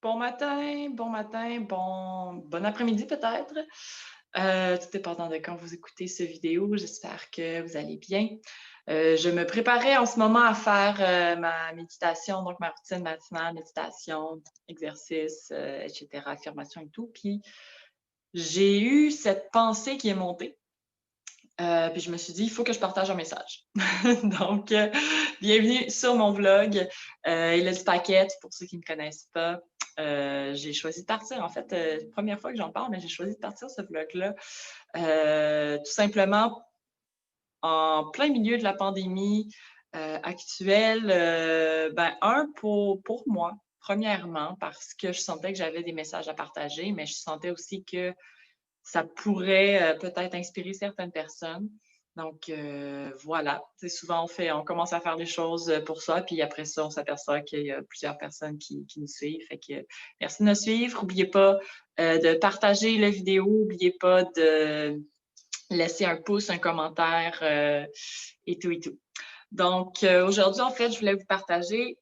Bon matin, bon après-midi peut-être. Tout dépendant de quand vous écoutez cette vidéo. J'espère que vous allez bien. Je me préparais en ce moment à faire ma méditation, donc ma routine matinale, méditation, exercice, etc., affirmation et tout. Puis j'ai eu cette pensée qui est montée. Puis je me suis dit, il faut que je partage un message. Donc, bienvenue sur mon vlog. Elodie Paquette, pour ceux qui ne me connaissent pas. J'ai choisi de partir, en fait, première fois que j'en parle, mais j'ai choisi de partir ce vlog-là, tout simplement en plein milieu de la pandémie actuelle. Pour moi, premièrement, parce que je sentais que j'avais des messages à partager, mais je sentais aussi que ça pourrait peut-être inspirer certaines personnes. Donc, voilà. Tu sais, souvent, on commence à faire des choses pour ça, puis après ça, on s'aperçoit qu'il y a plusieurs personnes qui nous suivent. Fait que merci de nous suivre. N'oubliez pas de partager la vidéo. N'oubliez pas de laisser un pouce, un commentaire et tout et tout. Donc, aujourd'hui, en fait, je voulais vous partager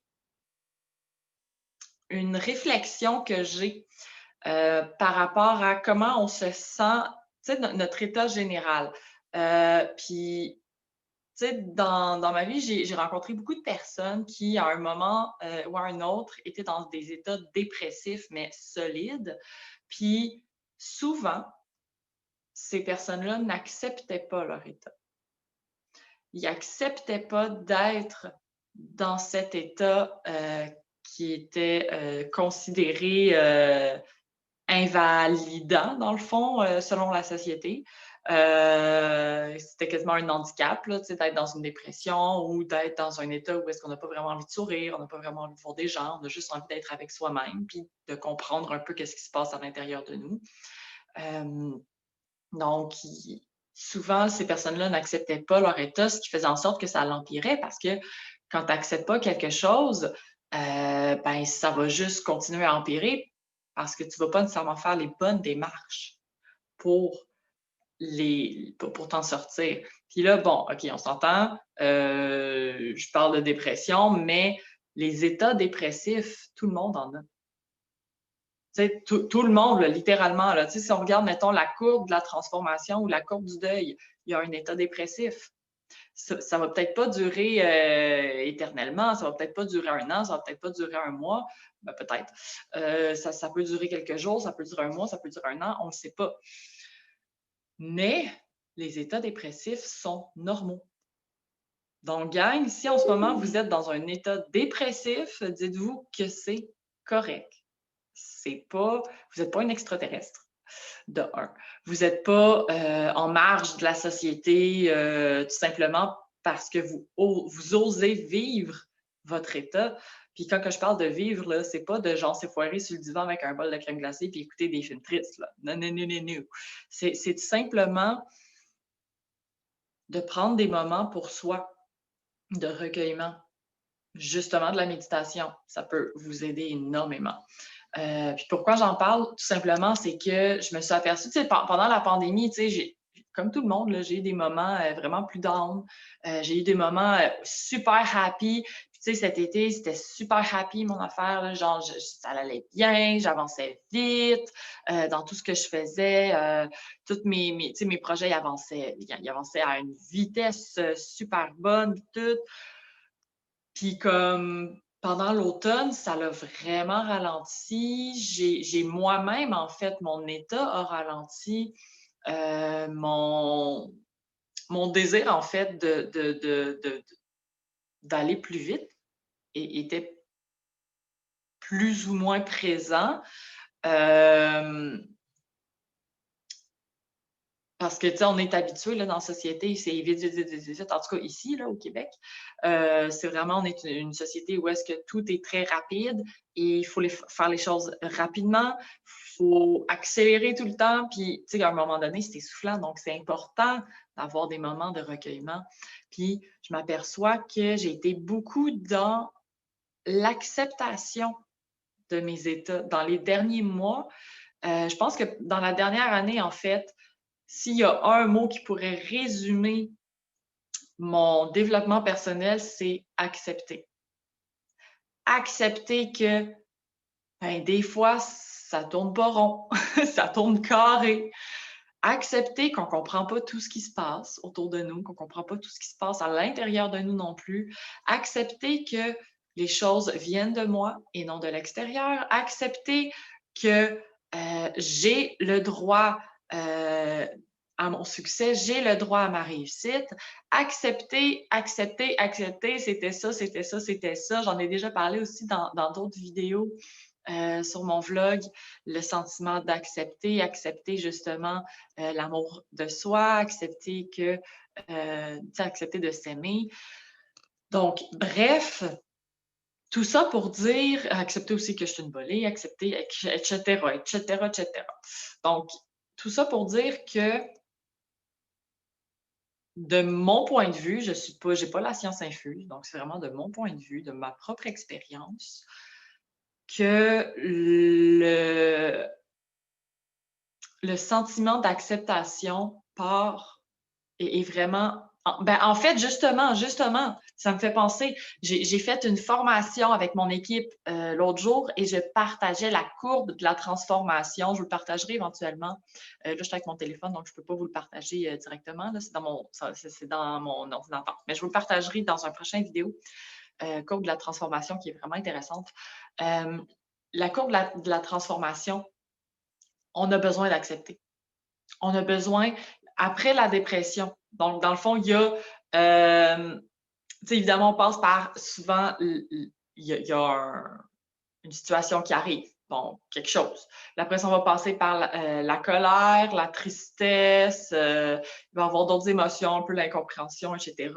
une réflexion que j'ai par rapport à comment on se sent, tu sais, notre état général. Puis, tu sais, dans ma vie, j'ai rencontré beaucoup de personnes qui, à un moment ou à un autre, étaient dans des états dépressifs, mais solides. Puis, souvent, ces personnes-là n'acceptaient pas leur état. Ils n'acceptaient pas d'être dans cet état qui était considéré invalidant, dans le fond, selon la société. C'était quasiment un handicap, là, d'être dans une dépression ou d'être dans un état où est-ce qu'on n'a pas vraiment envie de sourire, on n'a pas vraiment envie de voir des gens, on a juste envie d'être avec soi-même, puis de comprendre un peu qu'est-ce qui se passe à l'intérieur de nous. Euh, donc, souvent, ces personnes-là n'acceptaient pas leur état, ce qui faisait en sorte que ça l'empirait parce que quand tu n'acceptes pas quelque chose, ben, ça va juste continuer à empirer parce que tu ne vas pas nécessairement faire les bonnes démarches pour, pour t'en sortir. Puis là, bon, OK, on s'entend, je parle de dépression, mais les états dépressifs, tout le monde en a. Tout le monde, là, littéralement. Là, si on regarde, mettons, la courbe de la transformation ou la courbe du deuil, il y a un état dépressif. Ça ne va peut-être pas durer éternellement, ça ne va peut-être pas durer un an, ça ne va peut-être pas durer un mois, ben, peut-être. Ça peut durer quelques jours, ça peut durer un mois, ça peut durer un an, on ne le sait pas. Mais les états dépressifs sont normaux. Donc, gang, si en ce moment vous êtes dans un état dépressif, dites-vous que c'est correct. Vous n'êtes pas un extraterrestre, de un. Vous n'êtes pas en marge de la société tout simplement parce que vous osez vivre votre état. Puis quand que je parle de vivre, là, c'est pas de genre s'effoirer sur le divan avec un bol de crème glacée puis écouter des films tristes. Là. Non, non, non, non, non. C'est tout simplement de prendre des moments pour soi, de recueillement, justement de la méditation. Ça peut vous aider énormément. Puis pourquoi j'en parle? Tout simplement, c'est que je me suis aperçue, pendant la pandémie, comme tout le monde, j'ai eu des moments vraiment plus down. J'ai eu des moments super happy. Puis, cet été, c'était super happy, mon affaire. Là, genre, ça allait bien, j'avançais vite dans tout ce que je faisais. Tous mes projets ils avançaient à une vitesse super bonne, tout. Puis comme pendant l'automne, ça l'a vraiment ralenti. J'ai moi-même, en fait, mon état a ralenti. Mon désir, en fait, d'aller plus vite était plus ou moins présent. Euh, Parce que, tu sais, on est habitué là, dans la société, c'est vite, vite, vite, vite, vite. En tout cas, ici, là, au Québec, c'est vraiment, on est une société où est-ce que tout est très rapide et il faut faire les choses rapidement. Il faut accélérer tout le temps. Puis, tu sais, à un moment donné, c'est essoufflant. Donc, c'est important d'avoir des moments de recueillement. Puis, je m'aperçois que j'ai été beaucoup dans l'acceptation de mes états. Dans les derniers mois, je pense que dans la dernière année, en fait, s'il y a un mot qui pourrait résumer mon développement personnel, c'est accepter. Accepter que Ben, des fois, ça tourne pas rond, ça tourne carré. Accepter qu'on ne comprend pas tout ce qui se passe autour de nous, qu'on ne comprend pas tout ce qui se passe à l'intérieur de nous non plus. Accepter que les choses viennent de moi et non de l'extérieur. Accepter que j'ai le droit à mon succès, j'ai le droit à ma réussite. Accepter, accepter, accepter, c'était ça, c'était ça, c'était ça. J'en ai déjà parlé aussi dans d'autres vidéos sur mon vlog, le sentiment d'accepter, accepter justement l'amour de soi, accepter que, accepter de s'aimer. Donc, bref, tout ça pour dire, accepter aussi que je suis une volée, accepter, etc., etc., etc. Donc, tout ça pour dire que de mon point de vue, j'ai pas la science infuse, donc c'est vraiment de mon point de vue, de ma propre expérience, que le sentiment d'acceptation part et est vraiment en fait, justement, ça me fait penser, j'ai fait une formation avec mon équipe, l'autre jour et je partageais la courbe de la transformation. Je vous le partagerai éventuellement. Là, je suis avec mon téléphone, donc je peux pas vous le partager, directement, là, c'est dans mon ordinateur. Mais je vous le partagerai dans un prochain vidéo, courbe de la transformation qui est vraiment intéressante. La courbe de la transformation, on a besoin d'accepter. On a besoin, après la dépression, donc dans le fond, il y a, évidemment, on passe par souvent, il y a une situation qui arrive, bon, quelque chose. Puis après ça, on va passer par la colère, la tristesse, il va y avoir d'autres émotions, un peu l'incompréhension, etc.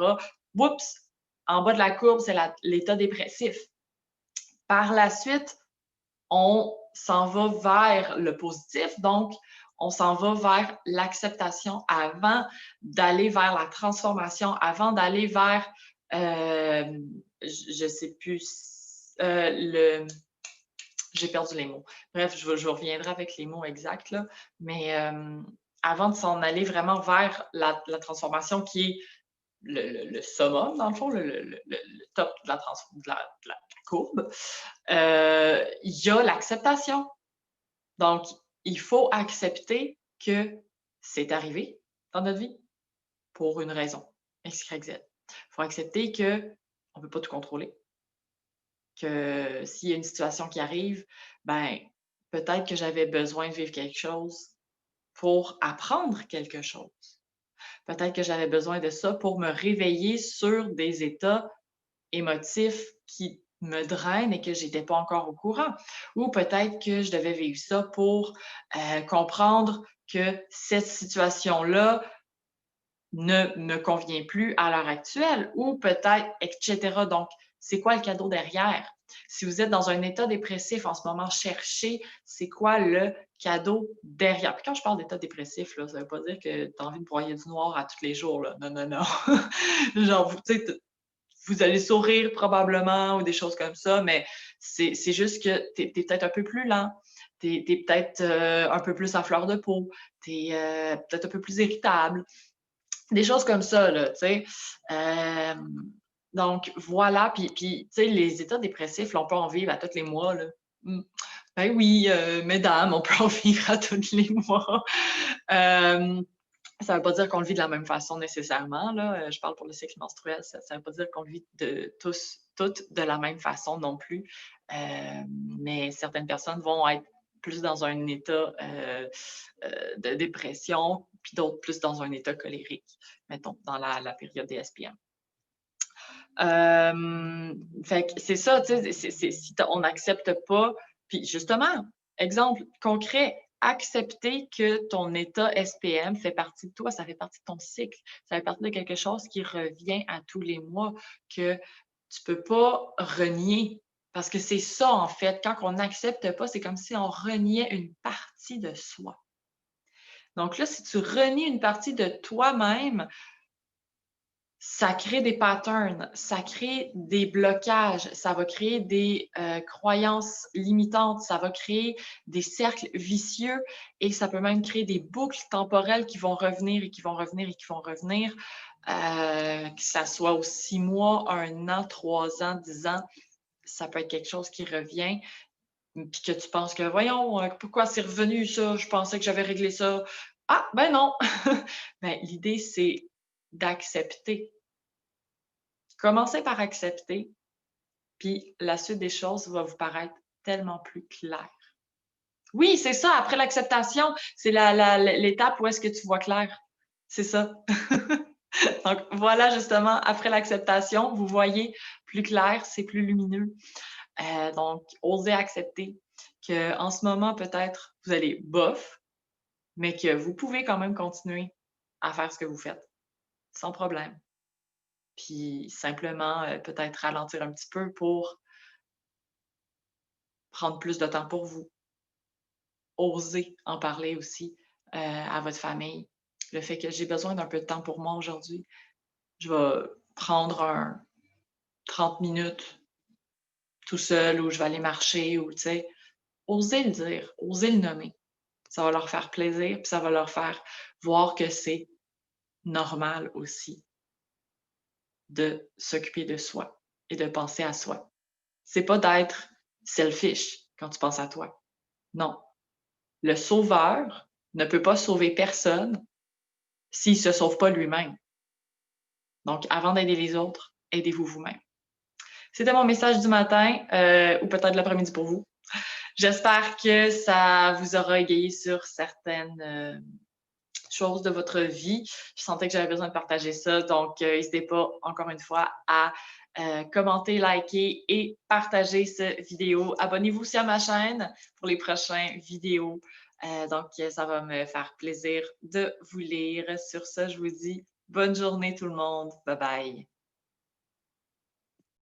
Oups! En bas de la courbe, c'est l'état dépressif. Par la suite, on s'en va vers le positif, donc on s'en va vers l'acceptation avant d'aller vers la transformation, avant d'aller vers, je ne sais plus, j'ai perdu les mots. Bref, je reviendrai avec les mots exacts, là, mais avant de s'en aller vraiment vers la transformation qui est le summum, dans le fond, le top de la courbe, il y a l'acceptation. Donc, il faut accepter que c'est arrivé dans notre vie pour une raison, X, Y, Z. Il faut accepter qu'on ne peut pas tout contrôler, que s'il y a une situation qui arrive, ben, peut-être que j'avais besoin de vivre quelque chose pour apprendre quelque chose. Peut-être que j'avais besoin de ça pour me réveiller sur des états émotifs qui me drainent et que j'étais pas encore au courant. Ou peut-être que je devais vivre ça pour comprendre que cette situation-là ne me convient plus à l'heure actuelle, ou peut-être, etc. Donc, c'est quoi le cadeau derrière? Si vous êtes dans un état dépressif en ce moment, cherchez c'est quoi le cadeau derrière. Puis quand je parle d'état dépressif, là, ça ne veut pas dire que tu as envie de broyer du noir à tous les jours. Là. Non, non, non. Genre, vous allez sourire probablement ou des choses comme ça, mais c'est juste que tu es peut-être un peu plus lent, tu es peut-être un peu plus à fleur de peau, tu es peut-être un peu plus irritable, des choses comme ça, là, tu sais. Donc, voilà, puis tu sais, les états dépressifs, là, on peut en vivre à tous les mois, là. Ben oui, mesdames, on peut en vivre à tous les mois. Ça ne veut pas dire qu'on le vit de la même façon nécessairement, là. Je parle pour le cycle menstruel, ça ne veut pas dire qu'on le vit toutes de la même façon non plus. Mais certaines personnes vont être plus dans un état de dépression, puis d'autres plus dans un état colérique, mettons, dans la période des SPM. Fait que c'est ça, tu sais, si on n'accepte pas, puis justement, exemple concret, accepter que ton état SPM fait partie de toi, ça fait partie de ton cycle, ça fait partie de quelque chose qui revient à tous les mois, que tu peux pas renier. Parce que c'est ça, en fait, quand on n'accepte pas, c'est comme si on reniait une partie de soi. Donc là, si tu renies une partie de toi-même, ça crée des patterns, ça crée des blocages, ça va créer des croyances limitantes, ça va créer des cercles vicieux et ça peut même créer des boucles temporelles qui vont revenir et qui vont revenir et qui vont revenir, que ça soit aux 6 mois, 1 an, 3 ans, 10 ans, ça peut être quelque chose qui revient. puis que tu penses que, voyons, pourquoi c'est revenu ça? Je pensais que j'avais réglé ça. Ah, ben non! Ben, l'idée, c'est d'accepter. Commencez par accepter, puis la suite des choses va vous paraître tellement plus claire. Oui, c'est ça, après l'acceptation, c'est l'étape où est-ce que tu vois clair. C'est ça. Donc voilà, justement, après l'acceptation, vous voyez plus clair, c'est plus lumineux. Donc, osez accepter qu'en ce moment, peut-être, vous allez bof, mais que vous pouvez quand même continuer à faire ce que vous faites, sans problème. Puis simplement, peut-être ralentir un petit peu pour prendre plus de temps pour vous. Oser en parler aussi, à votre famille. Le fait que j'ai besoin d'un peu de temps pour moi aujourd'hui. Je vais prendre un 30 minutes tout seul ou je vais aller marcher ou tu sais, osez le dire, osez le nommer. Ça va leur faire plaisir, puis ça va leur faire voir que c'est normal aussi de s'occuper de soi et de penser à soi. C'est pas d'être selfish quand tu penses à toi. Non. Le sauveur ne peut pas sauver personne s'il se sauve pas lui-même. Donc, avant d'aider les autres, aidez-vous vous-même. C'était mon message du matin, ou peut-être de l'après-midi pour vous. J'espère que ça vous aura égayé sur certaines choses de votre vie. Je sentais que j'avais besoin de partager ça, donc n'hésitez pas, encore une fois, à commenter, liker et partager cette vidéo. Abonnez-vous aussi à ma chaîne pour les prochaines vidéos. Donc, ça va me faire plaisir de vous lire. Sur ce, je vous dis bonne journée tout le monde. Bye bye.